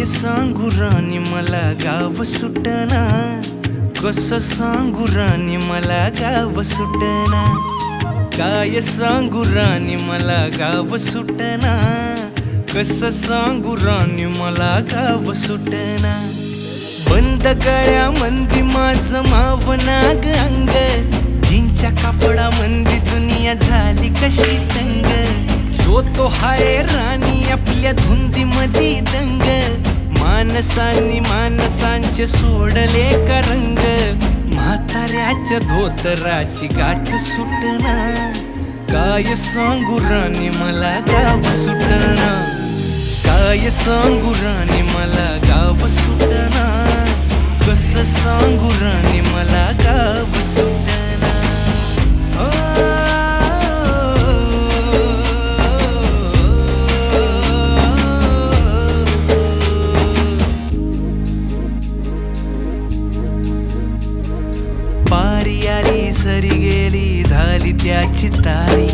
काय सांगू राणी मला गाव सुटना, कसं सांगू राणी मला गाव सुटना, काय सांगू राणी मला गाव सुटना, कसं सांगू राणी मला गाव सुटना। बंद गळ्यामंदी माझं मावनाग अंग, जीनच्या कापडामंदी दुनिया झाली कशी तंग, जो तो हाय राणी आपल्या धुंदीमधी दंग, माणसांनी माणसांचे सोडले का रंग, म्हाताऱ्याच्या धोतराची गाठ सुटना, काय सांगू राणी मला गाव सुटना, काय सांगू राणी मला गाव सुटना, कसं सांगू राणी मला गाव सुटना। पारी आली सरी गेली झाली त्याची तारी,